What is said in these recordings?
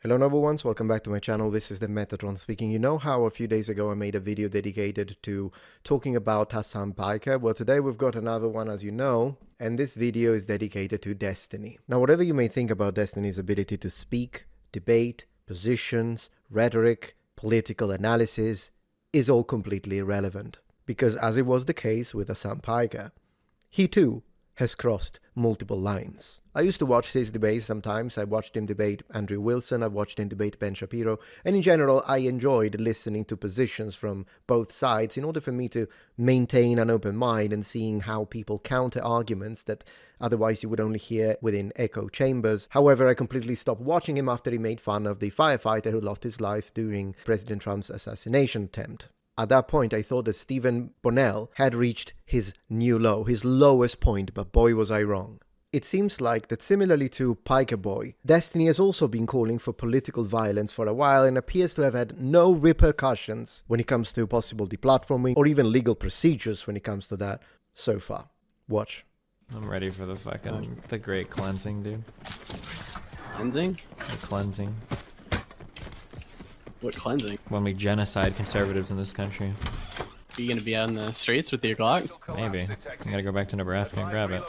Hello number ones, welcome back to my channel. This is the Metatron speaking. You know how a few days ago I made a video dedicated to talking about Hassan Piker? Well, today we've got another one, as you know, and this video is dedicated to Destiny. Now, whatever you may think about Destiny's ability to speak, debate, positions, rhetoric, political analysis is all completely irrelevant. Because as it was the case with Hassan Piker, he too has crossed multiple lines. I used to watch his debates sometimes. I watched him debate Andrew Wilson, I watched him debate Ben Shapiro, and in general I enjoyed listening to positions from both sides in order for me to maintain an open mind and seeing how people counter arguments that otherwise you would only hear within echo chambers. However, I completely stopped watching him after he made fun of the firefighter who lost his life during President Trump's assassination attempt. At that point, I thought that Stephen Bonnell had reached his new low, his lowest point, but boy was I wrong. It seems like that similarly to Piker Boy, Destiny has also been calling for political violence for a while and appears to have had no repercussions when it comes to possible deplatforming or even legal procedures when it comes to that so far. Watch. I'm ready for the great cleansing, dude. Cleansing? The cleansing. What cleansing? When we genocide conservatives in this country. Are you gonna be out in the streets with your Glock? Maybe. I gotta go back to Nebraska and grab it.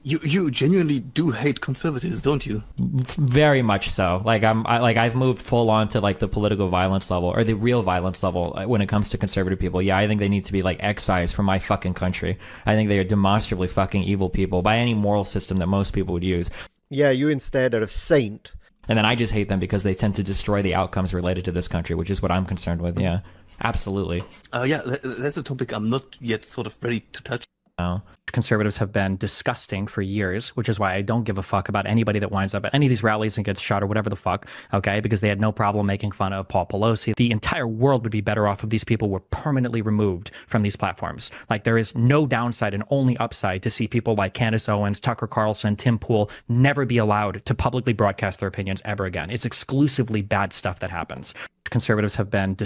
You genuinely do hate conservatives, don't you? Very much so. I've moved full on to like the political violence level or the real violence level when it comes to conservative people. Yeah, I think they need to be like excised from my fucking country. I think they are demonstrably fucking evil people by any moral system that most people would use. Yeah, you instead are a saint. And then I just hate them because they tend to destroy the outcomes related to this country, which is what I'm concerned with. Yeah, absolutely. Yeah, that's a topic I'm not yet sort of ready to touch. No. Conservatives have been disgusting for years, which is why I don't give a fuck about anybody that winds up at any of these rallies and gets shot or whatever the fuck, okay? Because they had no problem making fun of Paul Pelosi. The entire world would be better off if these people were permanently removed from these platforms. Like, there is no downside and only upside to see people like Candace Owens, Tucker Carlson, Tim Pool never be allowed to publicly broadcast their opinions ever again. It's exclusively bad stuff that happens. Conservatives have been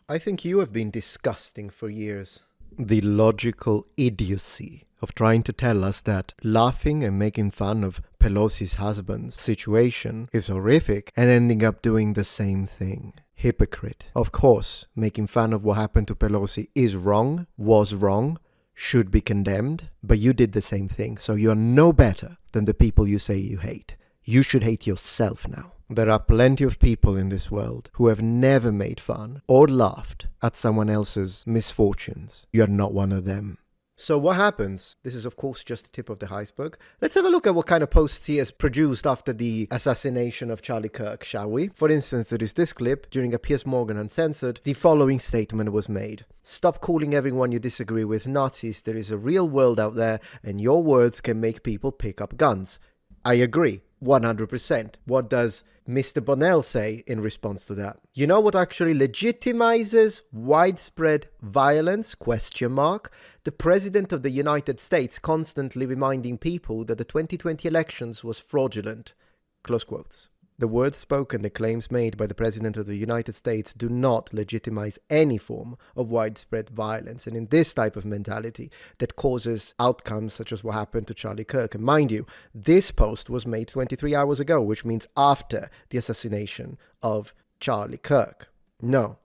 I think you have been disgusting for years. The logical idiocy of trying to tell us that laughing and making fun of Pelosi's husband's situation is horrific and ending up doing the same thing. Hypocrite. Of course, making fun of what happened to Pelosi is wrong, was wrong, should be condemned, but you did the same thing, so you are no better than the people you say you hate. You should hate yourself now. There are plenty of people in this world who have never made fun or laughed at someone else's misfortunes. You are not one of them. So what happens? This is of course just the tip of the iceberg. Let's have a look at what kind of posts he has produced after the assassination of Charlie Kirk, shall we? For instance, there is this clip. During a Piers Morgan Uncensored, the following statement was made. Stop calling everyone you disagree with Nazis. There is a real world out there and your words can make people pick up guns. I agree. 100%. What does Mr. Bonnell say in response to that? You know what actually legitimizes widespread violence? ? The President of the United States constantly reminding people that the 2020 elections was fraudulent. Close quotes. The words spoken, the claims made by the President of the United States do not legitimize any form of widespread violence. And in this type of mentality that causes outcomes such as what happened to Charlie Kirk. And mind you, this post was made 23 hours ago, which means after the assassination of Charlie Kirk. No.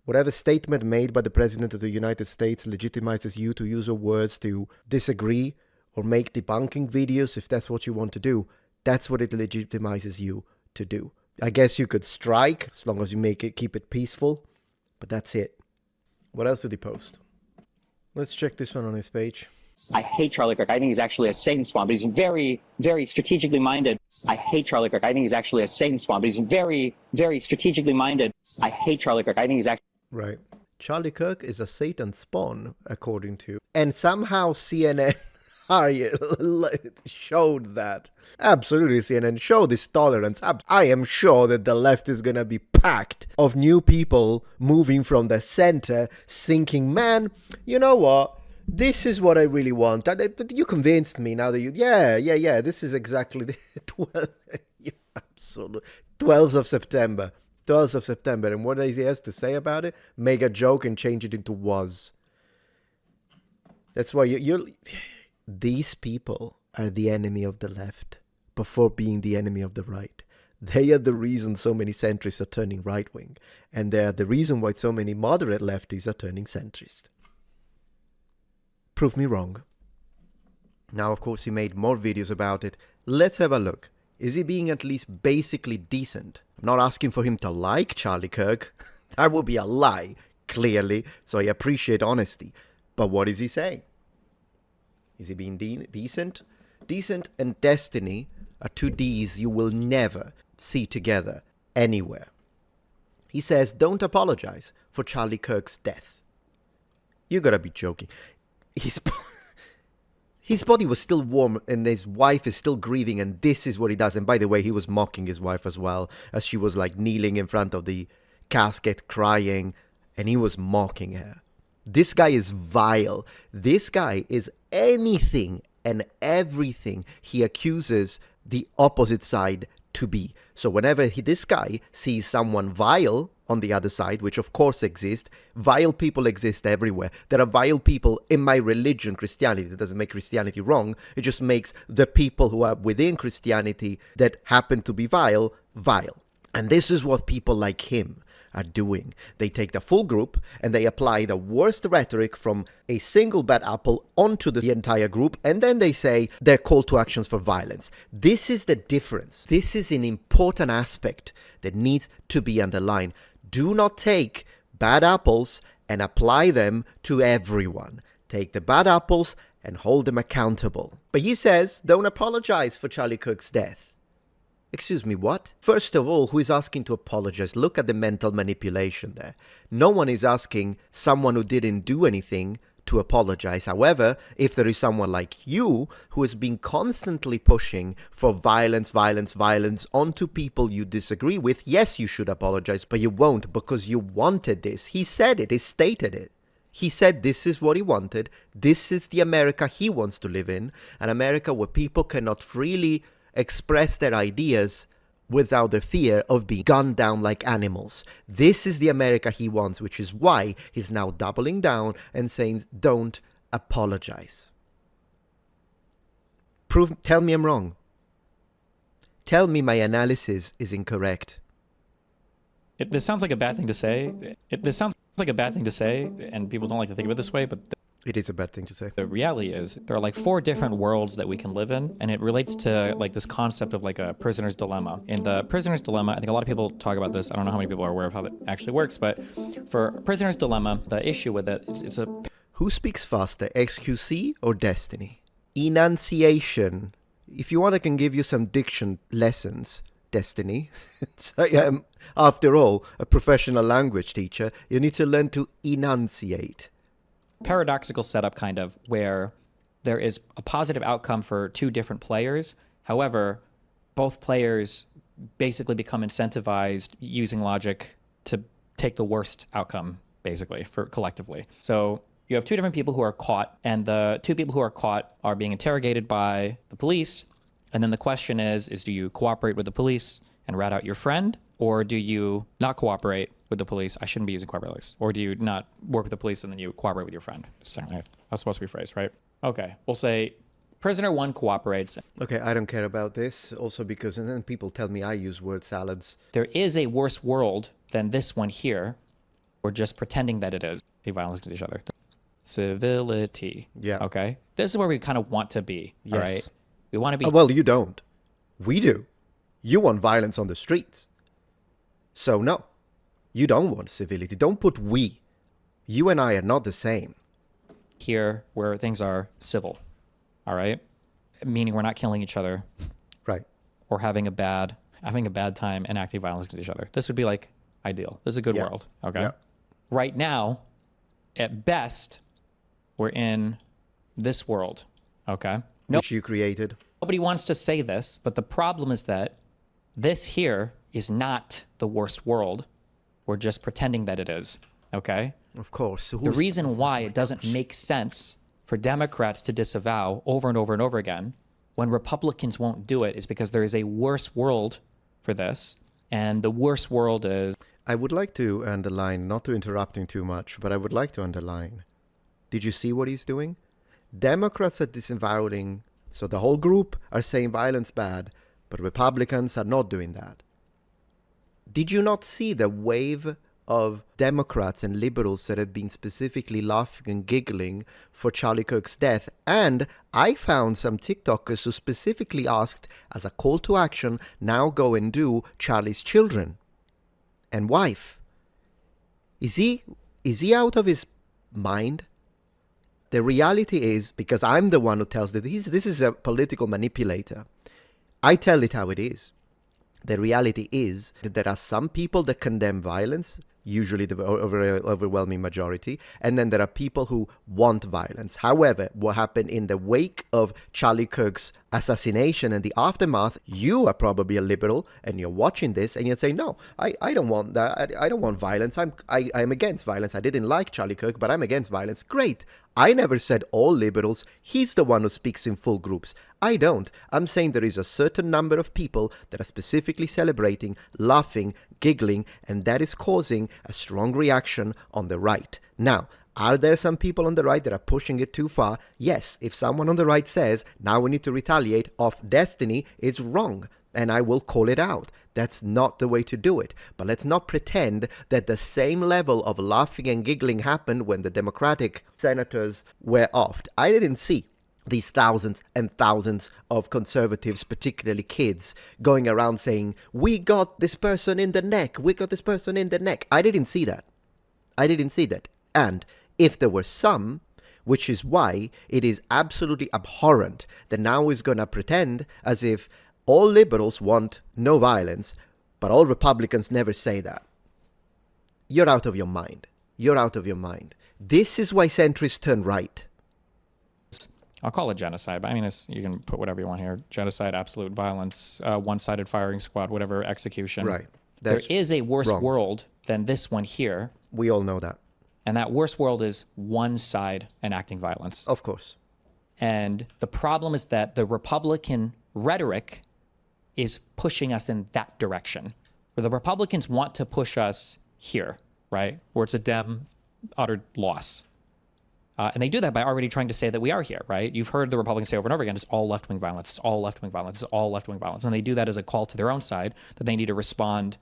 Whatever statement made by the President of the United States legitimizes you to use your words to disagree or make debunking videos if that's what you want to do. That's what it legitimizes you to do. I guess you could strike as long as you keep it peaceful, but that's it. What else did he post? Let's check this one on his page. I hate Charlie Kirk. I think he's actually a Satan spawn, but he's very, very strategically minded. I hate Charlie Kirk. I think he's actually a Satan spawn, but he's very, very strategically minded. I hate Charlie Kirk. I think he's actually... Right. Charlie Kirk is a Satan spawn, according to... And somehow CNN... showed that. Absolutely, CNN showed this tolerance. I am sure that the left is going to be packed of new people moving from the center thinking, man, you know what? This is what I really want. You convinced me now that you... Yeah. This is exactly the 12th of September. 12th of September. And what he has to say about it? Make a joke and change it into was. That's why you're... These people are the enemy of the left before being the enemy of the right. They are the reason so many centrists are turning right-wing. And they are the reason why so many moderate lefties are turning centrist. Prove me wrong. Now, of course, he made more videos about it. Let's have a look. Is he being at least basically decent? I'm not asking for him to like Charlie Kirk. That would be a lie, clearly. So I appreciate honesty. But what is he saying? Is he being decent? Decent and destiny are two D's you will never see together anywhere. He says, don't apologize for Charlie Kirk's death. You gotta be joking. His body was still warm and his wife is still grieving, and this is what he does. And by the way, he was mocking his wife as well, as she was like kneeling in front of the casket crying, and he was mocking her. This guy is vile. This guy is anything and everything he accuses the opposite side to be. So whenever this guy sees someone vile on the other side, which of course exists, vile people exist everywhere. There are vile people in my religion, Christianity. That doesn't make Christianity wrong. It just makes the people who are within Christianity that happen to be vile, vile. And this is what people like him are doing. They take the full group and they apply the worst rhetoric from a single bad apple onto the entire group, and then they say their call to actions for violence. This is the difference. This is an important aspect that needs to be underlined. Do not take bad apples and apply them to everyone. Take the bad apples and hold them accountable. But he says, don't apologize for Charlie Kirk's death. Excuse me, what? First of all, who is asking to apologize? Look at the mental manipulation there. No one is asking someone who didn't do anything to apologize. However, if there is someone like you who has been constantly pushing for violence onto people you disagree with, yes, you should apologize, but you won't because you wanted this. He said it, he stated it. He said this is what he wanted. This is the America he wants to live in, an America where people cannot freely express their ideas without the fear of being gunned down like animals. This is the America he wants, which is why he's now doubling down and saying, don't apologize. Tell me I'm wrong. Tell me my analysis is incorrect. This sounds like a bad thing to say. This sounds like a bad thing to say, and people don't like to think of it this way, but It is a bad thing to say. the reality is there are like 4 different worlds that we can live in, and it relates to like this concept of like a prisoner's dilemma. In the prisoner's dilemma, I think a lot of people talk about this. I don't know how many people are aware of how that actually works, but for prisoner's dilemma, the issue with it is it's a... Who speaks faster, XQC or Destiny? Enunciation. If you want, I can give you some diction lessons, Destiny. Since I am, after all, a professional language teacher, you need to learn to enunciate. paradoxical setup kind of where there is a positive outcome for 2 different players. However, both players basically become incentivized using logic to take the worst outcome, basically, for collectively. So you have 2 different people who are caught, and the 2 people who are caught are being interrogated by the police. And then the question is do you cooperate with the police and rat out your friend, or do you not cooperate with the police? I shouldn't be using cooperate like this. Or do you not work with the police and then you cooperate with your friend? That's supposed to be phrased, right? Okay, we'll say prisoner 1 cooperates. Okay, I don't care about this. Also because, and then people tell me I use word salads. There is a worse world than this one here. We're just pretending that it is. The violence against each other. Civility. Yeah. Okay, this is where we kind of want to be. Yes. All right. We want to be. Well, you don't. We do. You want violence on the streets. So no, you don't want civility. Don't put we. You and I are not the same. Here where things are civil. All right. Meaning we're not killing each other. Right. Or having a bad time enacting violence against each other. This would be like ideal. This is a good Yeah. world. Okay. Yeah. Right now, at best, we're in this world. Okay. Which you created. Nobody wants to say this, but the problem is that this here is not the worst world. We're just pretending that it is. Okay. Of course. So The reason why it doesn't make sense for Democrats to disavow over and over and over again when Republicans won't do it is because there is a worse world for this. And the worst world is... I would like to underline, not to interrupt him too much, but I would like to underline. Did you see what he's doing? Democrats are disavowing, so the whole group are saying violence bad, but Republicans are not doing that. Did you not see the wave of Democrats and liberals that had been specifically laughing and giggling for Charlie Kirk's death? And I found some TikTokers who specifically asked, as a call to action, now go and do Charlie's children and wife. Is he out of his mind? The reality is, because I'm the one who tells that this is a political manipulator, I tell it how it is. The reality is that there are some people that condemn violence, usually the overwhelming majority, and then there are people who want violence. However, what happened in the wake of Charlie Kirk's assassination and the aftermath, you are probably a liberal and you're watching this and you're saying, no, I don't want that. I don't want violence. I'm against violence. I didn't like Charlie Kirk, but I'm against violence. Great. I never said all liberals. He's the one who speaks in full groups. I don't. I'm saying there is a certain number of people that are specifically celebrating, laughing, giggling, and that is causing a strong reaction on the right. Now, are there some people on the right that are pushing it too far? Yes. If someone on the right says, now we need to retaliate off destiny, it's wrong. And I will call it out. That's not the way to do it. But let's not pretend that the same level of laughing and giggling happened when the Democratic senators were offed. I didn't see these thousands and thousands of conservatives, particularly kids, going around saying, we got this person in the neck, we got this person in the neck. I didn't see that. And if there were some, which is why it is absolutely abhorrent that now is going to pretend as if all liberals want no violence, but all Republicans never say that. You're out of your mind. This is why centrists turn right. I'll call it genocide, but I mean, you can put whatever you want here. Genocide, absolute violence, one-sided firing squad, whatever, execution. Right. There is a worse world than this one here. We all know that. And that worse world is one side enacting violence. Of course. And the problem is that the Republican rhetoric is pushing us in that direction, where the Republicans want to push us here, right? Where it's a Dem utter loss. And they do that by already trying to say that we are here, right? You've heard the Republicans say over and over again, it's all left-wing violence, it's all left-wing violence, it's all left-wing violence. And they do that as a call to their own side that they need to respond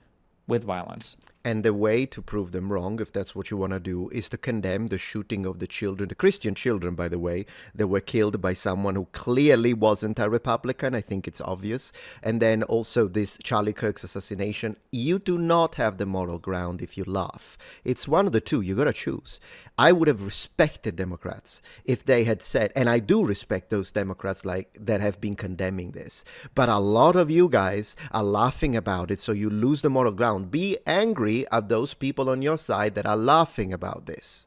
with violence. And the way to prove them wrong, if that's what you want to do, is to condemn the shooting of the children, the Christian children, by the way, that were killed by someone who clearly wasn't a Republican. I think it's obvious. And then also this Charlie Kirk's assassination. You do not have the moral ground if you laugh. It's one of the two. You got to choose. I would have respected Democrats if they had said, and I do respect those Democrats like that have been condemning this, but a lot of you guys are laughing about it, so you lose the moral ground. Be angry at those people on your side that are laughing about this.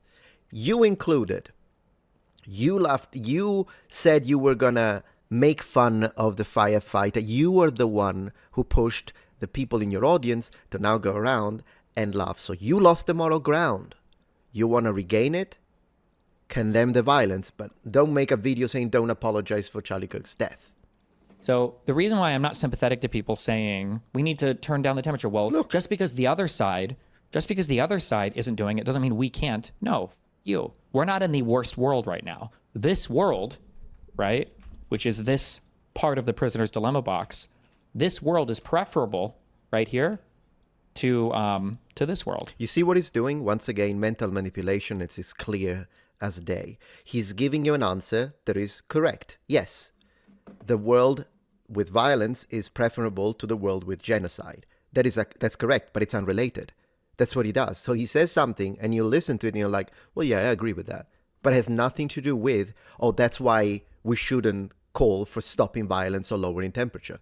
You included. You laughed. You said you were gonna make fun of the firefighter. You were the one who pushed the people in your audience to now go around and laugh. So you lost the moral ground. You want to regain it? Condemn the violence, but don't make a video saying don't apologize for Charlie Kirk's death. So the reason why I'm not sympathetic to people saying we need to turn down the temperature, well, Look. just because the other side isn't doing it doesn't mean we can't. No, we're not in the worst world right now. This world, right, which is this part of the prisoner's dilemma box, this world is preferable right here to this world. You see what he's doing? Once again, mental manipulation. It's as clear as day. He's giving you an answer that is correct. Yes, the world with violence is preferable to the world with genocide. That's correct, but it's unrelated. That's what he does. So he says something and you listen to it and you're like, well, yeah, I agree with that. But it has nothing to do with, oh, that's why we shouldn't call for stopping violence or lowering temperature.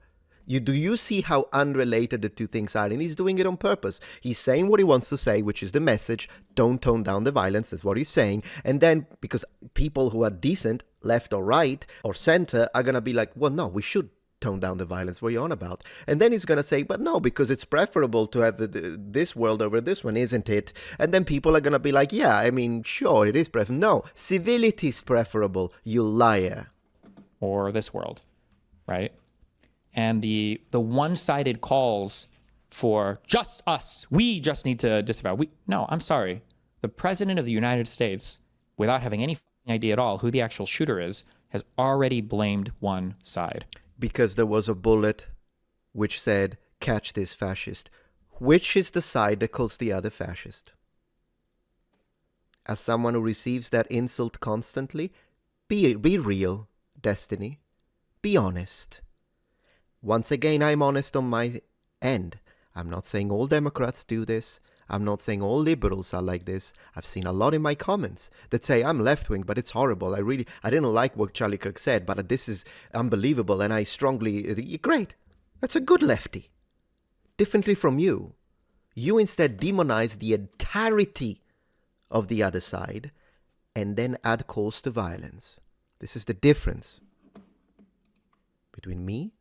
Do you see how unrelated the two things are? And he's doing it on purpose. He's saying what he wants to say, which is the message, don't tone down the violence. That's what he's saying. And then because people who are decent, left or right or center, are going to be like, well, no, we should tone down the violence. What are you on about? And then he's going to say, but no, because it's preferable to have this world over this one, isn't it? And then people are going to be like, yeah, I mean, sure, it is preferable. No, civility is preferable, you liar. Or this world, right? And the one-sided calls for just us, we just need to disavow. No, I'm sorry. The president of the United States, without having any idea at all who the actual shooter is, has already blamed one side. Because there was a bullet which said, catch this fascist. Which is the side that calls the other fascist? As someone who receives that insult constantly, be real, Destiny. Be honest. Once again, I'm honest on my end. I'm not saying all Democrats do this. I'm not saying all liberals are like this. I've seen a lot in my comments that say I'm left-wing, but it's horrible. I didn't like what Charlie Kirk said, but this is unbelievable, and I strongly... Great. That's a good lefty. Differently from you. You instead demonize the entirety of the other side and then add calls to violence. This is the difference between me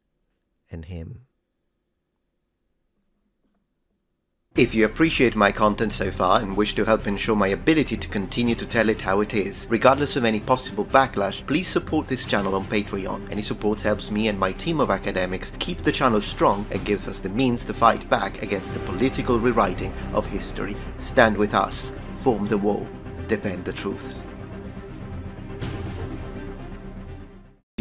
and him. If you appreciate my content so far and wish to help ensure my ability to continue to tell it how it is, regardless of any possible backlash, please support this channel on Patreon. Any support helps me and my team of academics keep the channel strong and gives us the means to fight back against the political rewriting of history. Stand with us, form the wall, defend the truth.